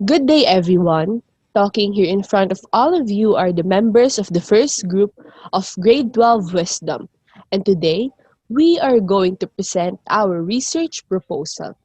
Good day, everyone. Talking here in front of all of you are the members of the first group of Grade 12 Wisdom. And today, we are going to present our research proposal.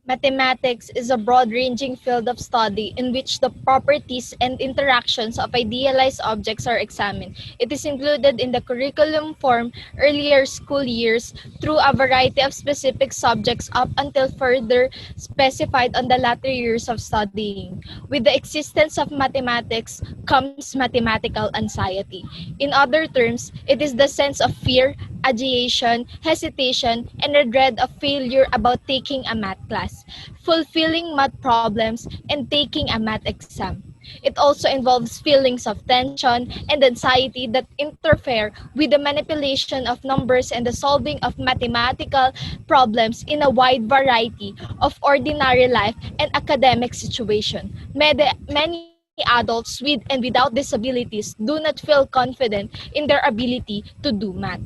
Mathematics is a broad-ranging field of study in which the properties and interactions of idealized objects are examined. It is included in the curriculum from earlier school years through a variety of specific subjects up until further specified on the latter years of studying. With the existence of mathematics comes mathematical anxiety. In other terms, it is the sense of fear, agitation, hesitation, and a dread of failure about taking a math class, fulfilling math problems, and taking a math exam. It also involves feelings of tension and anxiety that interfere with the manipulation of numbers and the solving of mathematical problems in a wide variety of ordinary life and academic situation. Many adults with and without disabilities do not feel confident in their ability to do math.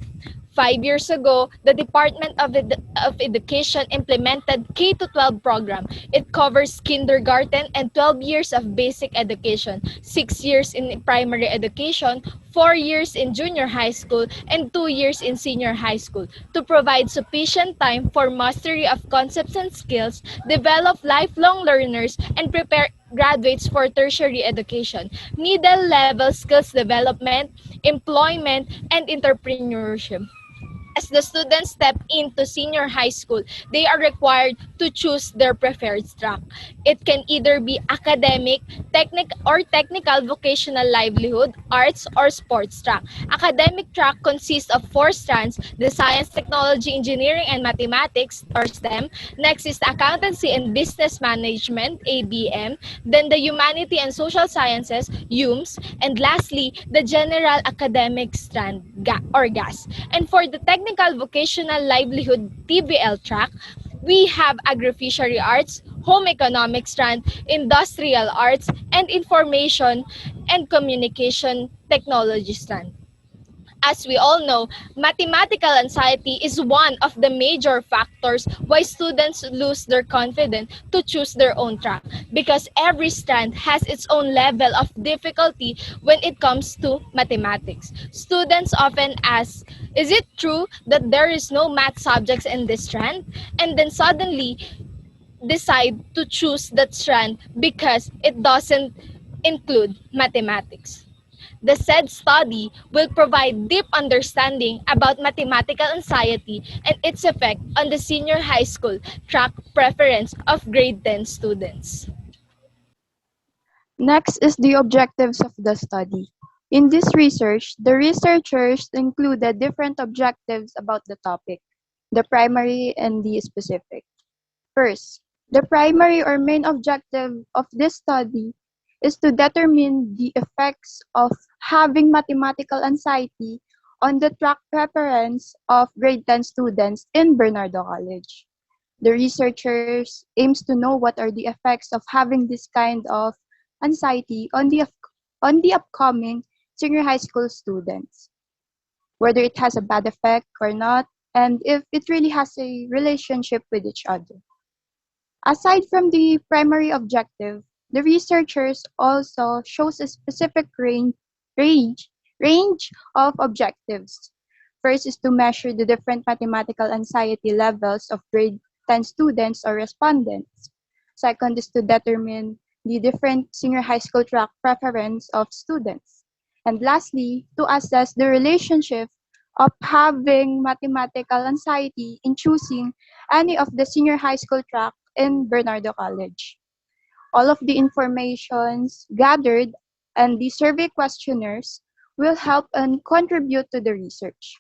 5 years ago, the Department of Education implemented K-12 program. It covers kindergarten and 12 years of basic education, 6 years in primary education, 4 years in junior high school, and 2 years in senior high school to provide sufficient time for mastery of concepts and skills, develop lifelong learners, and prepare graduates for tertiary education, middle level skills development, employment, and entrepreneurship. As the students step into senior high school, they are required to choose their preferred track. It can either be academic, technical vocational livelihood, arts, or sports track. Academic track consists of four strands: the science, technology, engineering, and mathematics, or STEM. Next is accountancy and business management, ABM. Then the humanity and social sciences, HUMS. And lastly, the general academic strand, or GAS. And for the technical vocational livelihood TVL track, we have agrifishery arts, home economics strand, industrial arts, and information and communication technology strand. As we all know, mathematical anxiety is one of the major factors why students lose their confidence to choose their own track, because every strand has its own level of difficulty when it comes to mathematics. Students often ask, is it true that there is no math subjects in this strand? And then suddenly decide to choose that strand because it doesn't include mathematics. The said study will provide deep understanding about mathematical anxiety and its effect on the senior high school track preference of grade 10 students. Next is the objectives of the study. In this research, the researchers included different objectives about the topic, the primary and the specific. First, the primary or main objective of this study is to determine the effects of having mathematical anxiety on the track preference of grade 10 students in Bernardo College. The researchers aims to know what are the effects of having this kind of anxiety on the upcoming senior high school students, whether it has a bad effect or not, and if it really has a relationship with each other. Aside from the primary objective, the researchers also shows a specific range, range of objectives. First is to measure the different mathematical anxiety levels of grade 10 students or respondents. Second is to determine the different senior high school track preference of students. And lastly, to assess the relationship of having mathematical anxiety in choosing any of the senior high school track in Bernardo College. All of the informations gathered and the survey questionnaires will help and contribute to the research.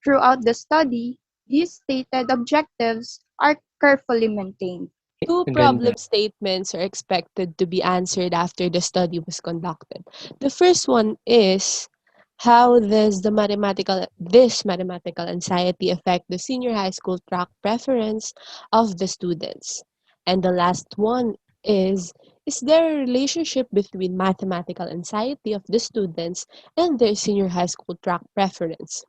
Throughout the study, these stated objectives are carefully maintained. Two Ang ganda. problem statements are expected to be answered after the study was conducted. The first one is, how does this mathematical anxiety affect the senior high school track preference of the students? And the last one is there a relationship between mathematical anxiety of the students and their senior high school track preference?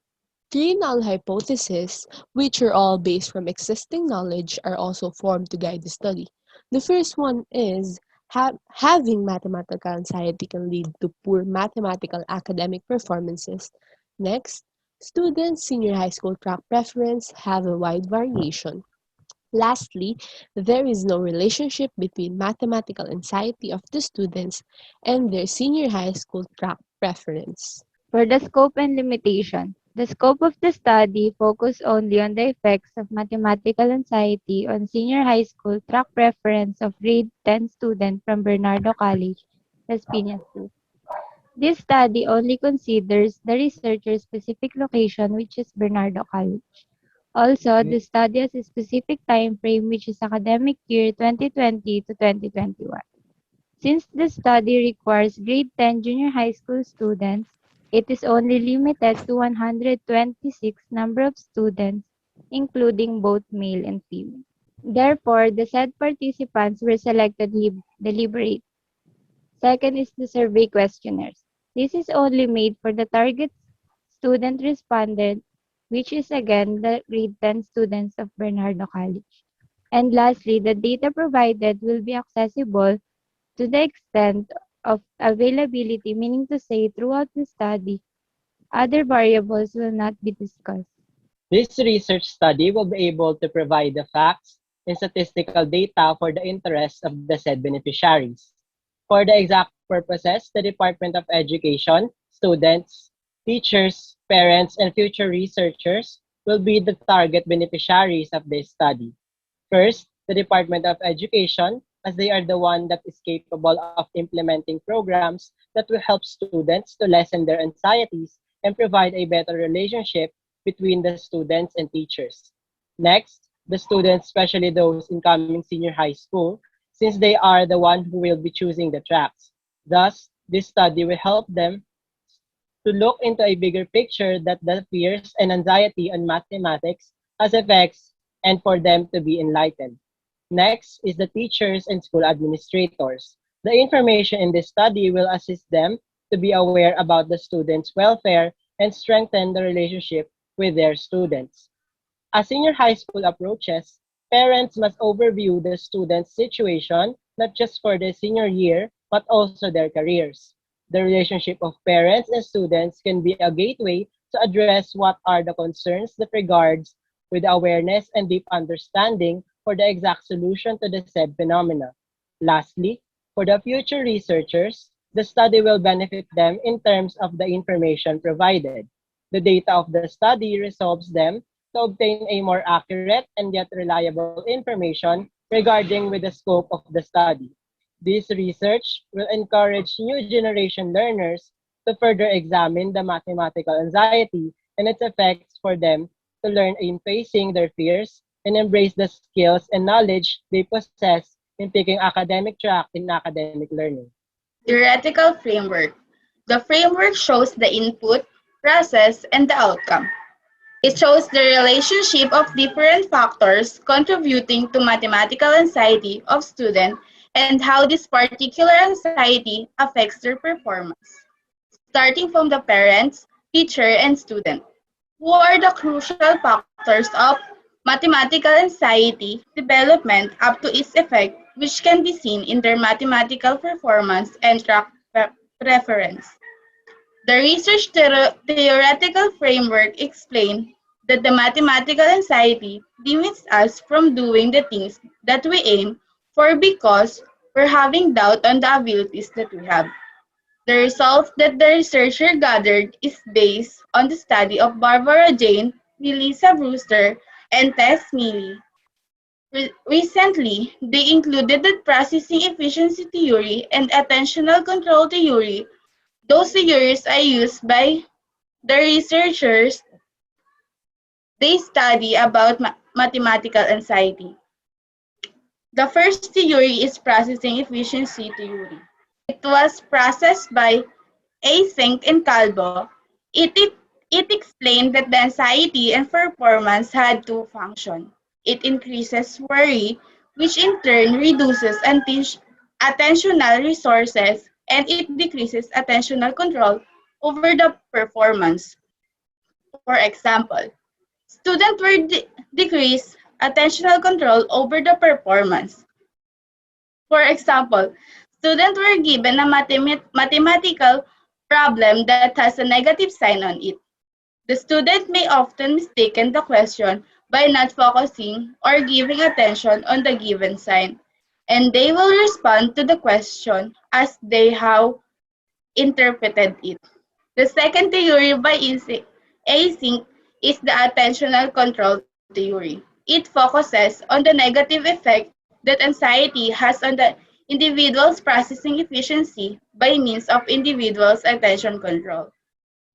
Three null hypotheses, which are all based from existing knowledge, are also formed to guide the study. The first one is having mathematical anxiety can lead to poor mathematical academic performances. Next, students' senior high school track preference have a wide variation. Lastly, there is no relationship between mathematical anxiety of the students and their senior high school track preference. For the scope and limitation, the scope of the study focused only on the effects of mathematical anxiety on senior high school track preference of grade 10 student from Bernardo College, Las Piñas 2. This study only considers the researcher's specific location, which is Bernardo College. Also, the study has a specific time frame, which is academic year 2020 to 2021. Since the study requires grade 10 junior high school students, it is only limited to 126 number of students, including both male and female. Therefore, the said participants were selected deliberately. Second is the survey questionnaires. This is only made for the target student respondent, which is again the grade 10 students of Bernardo College. And lastly, the data provided will be accessible to the extent of availability, meaning to say throughout the study, other variables will not be discussed. This research study will be able to provide the facts and statistical data for the interests of the said beneficiaries. For the exact purposes, the Department of Education, students, teachers, parents, and future researchers will be the target beneficiaries of this study. First, the Department of Education, as they are the one that is capable of implementing programs that will help students to lessen their anxieties and provide a better relationship between the students and teachers. Next, the students, especially those incoming senior high school, since they are the one who will be choosing the tracks. Thus, this study will help them to look into a bigger picture that the fears and anxiety on mathematics has effects and for them to be enlightened. Next is the teachers and school administrators. The information in this study will assist them to be aware about the students' welfare and strengthen the relationship with their students. As senior high school approaches, parents must overview the student's situation not just for their senior year, but also their careers. The relationship of parents and students can be a gateway to address what are the concerns that regards with awareness and deep understanding for the exact solution to the said phenomena. Lastly, for the future researchers, the study will benefit them in terms of the information provided. The data of the study resolves them to obtain a more accurate and yet reliable information regarding with the scope of the study. This research will encourage new generation learners to further examine the mathematical anxiety and its effects for them to learn in facing their fears and embrace the skills and knowledge they possess in taking academic track in academic learning. Theoretical framework. The framework shows the input, process, and the outcome. It shows the relationship of different factors contributing to mathematical anxiety of students and how this particular anxiety affects their performance. Starting from the parents, teacher, and student. Who are the crucial factors of mathematical anxiety development up to its effect, which can be seen in their mathematical performance and track preference. The research theoretical framework explained that the mathematical anxiety limits us from doing the things that we aim for because we're having doubt on the abilities that we have. The result that the researcher gathered is based on the study of Barbara Jane, Melissa Brewster, and Tess Mealy. Recently, they included the processing efficiency theory and attentional control theory. Those theories are used by the researchers. They study about mathematical anxiety. The first theory is processing efficiency theory. It was processed by Async and Calvo. It explained that the anxiety and performance had two functions. It increases worry, which in turn reduces attentional resources, and it decreases attentional control over the performance. For example, students will decrease attentional control over the performance. For example, students were given a mathematical problem that has a negative sign on it. The student may often mistaken the question by not focusing or giving attention on the given sign, and they will respond to the question as they have interpreted it. The second theory by Async is the attentional control theory. It focuses on the negative effect that anxiety has on the individual's processing efficiency by means of individual's attention control.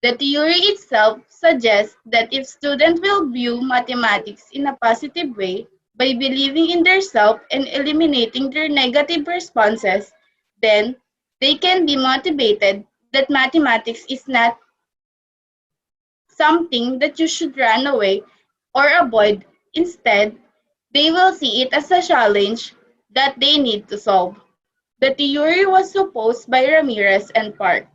The theory itself suggests that if students will view mathematics in a positive way by believing in their self and eliminating their negative responses, then they can be motivated that mathematics is not something that you should run away or avoid. Instead, they will see it as a challenge that they need to solve. The theory was proposed by Ramirez and Park.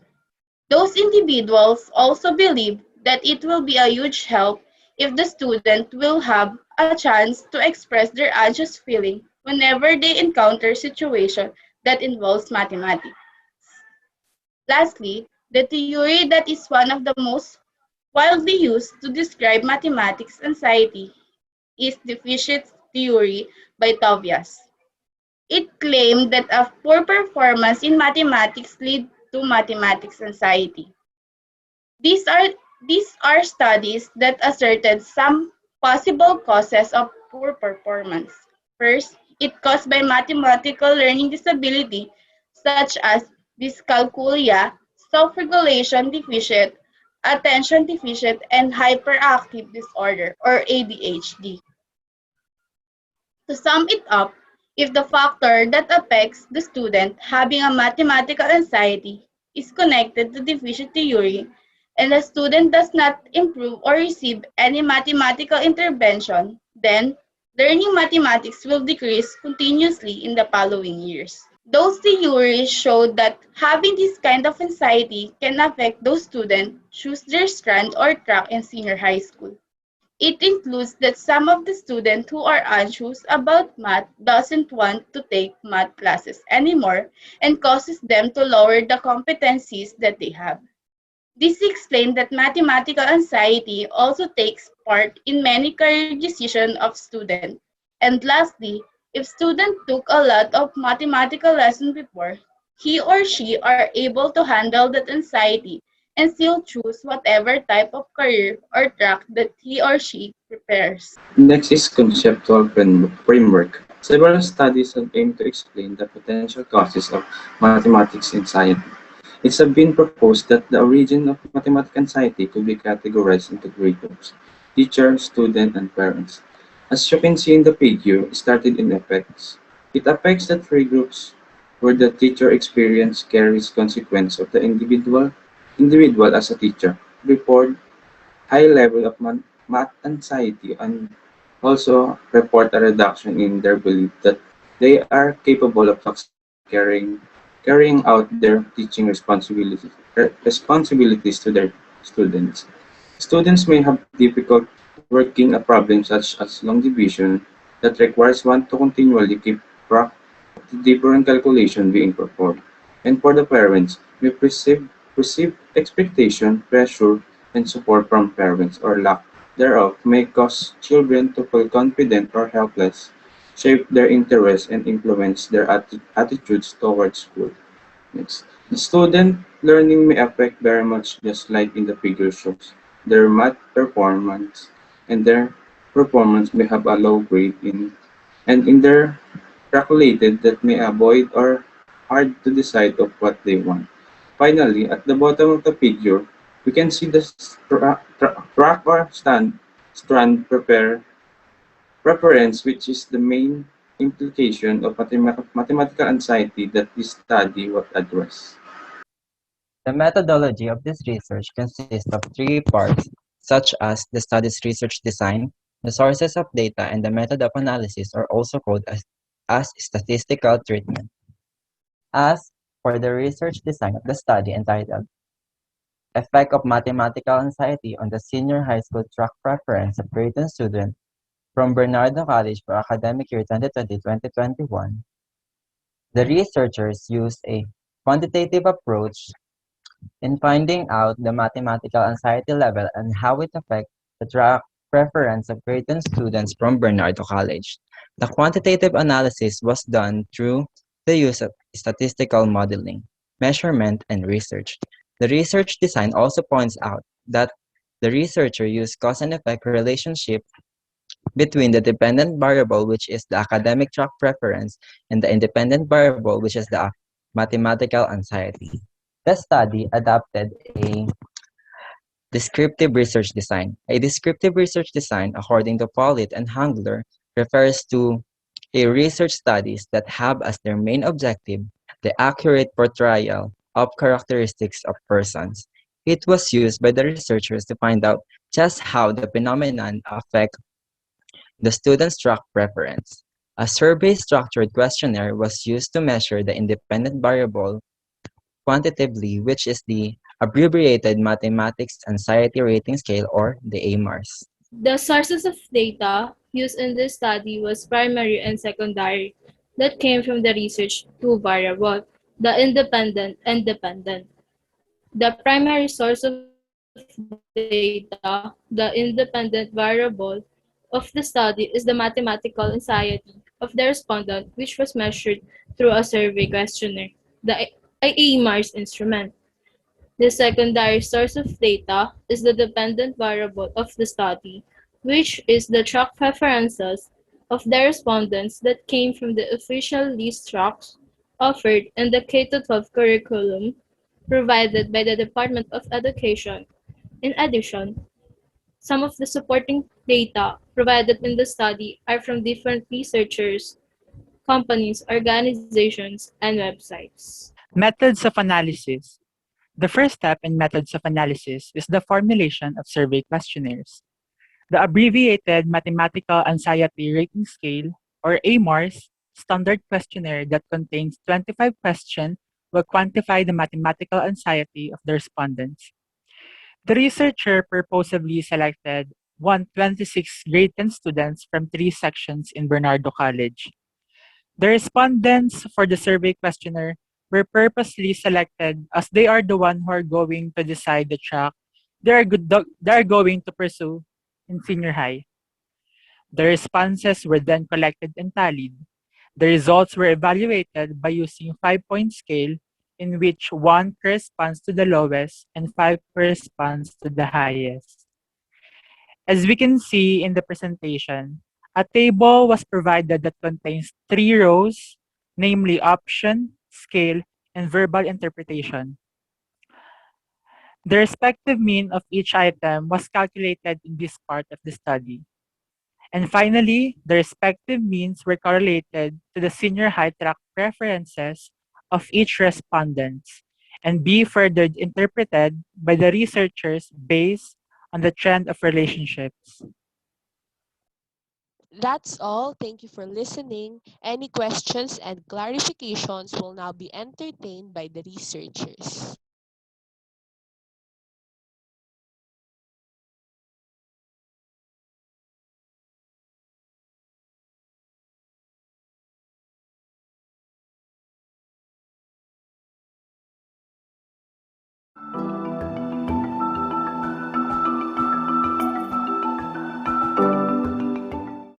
Those individuals also believe that it will be a huge help if the student will have a chance to express their anxious feeling whenever they encounter situation that involves mathematics. Lastly, the theory that is one of the most widely used to describe mathematics anxiety is deficit theory by Tobias. It claimed that a poor performance in mathematics lead to mathematics anxiety. These are these are studies that asserted some possible causes of poor performance. First, it caused by mathematical learning disability such as dyscalculia, self-regulation deficit, attention deficit, and hyperactive disorder or ADHD. To sum it up, if the factor that affects the student having a mathematical anxiety is connected to deficit theory, and the student does not improve or receive any mathematical intervention, then learning mathematics will decrease continuously in the following years. Those theories showed that having this kind of anxiety can affect those students choose their strand or track in senior high school. It includes that some of the students who are anxious about math doesn't want to take math classes anymore and causes them to lower the competencies that they have. This explains that mathematical anxiety also takes part in many career decisions of students. And lastly, if student took a lot of mathematical lessons before, he or she are able to handle that anxiety and still choose whatever type of career or track that he or she prepares. Next is conceptual framework. Several studies have aimed to explain the potential causes of mathematics anxiety. It has been proposed that the origin of mathematical anxiety could be categorized into three groups: teacher, student, and parents. As you can see in the figure, it started in effects. It affects the three groups where the teacher experience carries consequence of the individual as a teacher, report high level of math anxiety and also report a reduction in their belief that they are capable of successfully carrying out their teaching responsibilities to their students. Students may have difficult working a problem such as long division that requires one to continually keep track of the different calculation being performed. And for the parents, may perceive expectation, pressure, and support from parents or lack thereof may cause children to feel confident or helpless, shape their interests, and influence their attitudes towards school. Next. The student learning may affect very much just like in the figure shows. Their math performance and their performance may have a low grade in their calculated that may avoid or hard to decide of what they want. Finally, at the bottom of the figure, we can see the track or strand preference, which is the main implication of mathematical anxiety that this study will address. The methodology of this research consists of three parts, such as the study's research design, the sources of data, and the method of analysis are also called as statistical treatment. As for the research design of the study entitled Effect of Mathematical Anxiety on the Senior High School Track Preference of Grade 10 Students from Bernardo College for academic year 2020-2021, The researchers used a quantitative approach in finding out the mathematical anxiety level and how it affects the track preference of certain students from Bernardo College. The quantitative analysis was done through the use of statistical modeling, measurement, and research. The research design also points out that the researcher used cause and effect relationship between the dependent variable, which is the academic track preference, and the independent variable, which is the mathematical anxiety. The study adopted a descriptive research design. A descriptive research design, according to Pollitt and Hangler, refers to a research studies that have as their main objective the accurate portrayal of characteristics of persons. It was used by the researchers to find out just how the phenomenon affect the student's track preference. A survey-structured questionnaire was used to measure the independent variable quantitatively, which is the abbreviated Mathematics Anxiety Rating Scale or the AMARS. The sources of data used in this study was primary and secondary that came from the research two variable, the independent and dependent. The primary source of data, the independent variable of the study is the mathematical anxiety of the respondent, which was measured through a survey questionnaire, the AMARS instrument. The secondary source of data is the dependent variable of the study, which is the track preferences of the respondents that came from the official list tracks offered in the K-12 curriculum provided by the Department of Education. In addition, some of the supporting data provided in the study are from different researchers, companies, organizations, and websites. Methods of analysis. The first step in methods of analysis is the formulation of survey questionnaires. The abbreviated Mathematical Anxiety Rating Scale, or AMARS, standard questionnaire that contains 25 questions will quantify the mathematical anxiety of the respondents. The researcher purposefully selected 126 grade 10 students from three sections in Bernardo College. The respondents for the survey questionnaire were purposely selected as they are the ones who are going to decide the track they are going to pursue in senior high. The responses were then collected and tallied. The results were evaluated by using 5-point scale in which 1 corresponds to the lowest and 5 corresponds to the highest. As we can see in the presentation, a table was provided that contains 3 rows, namely option, scale, and verbal interpretation. The respective mean of each item was calculated in this part of the study. And finally, the respective means were correlated to the senior high track preferences of each respondent and be further interpreted by the researchers based on the trend of relationships. That's all. Thank you for listening. Any questions and clarifications will now be entertained by the researchers.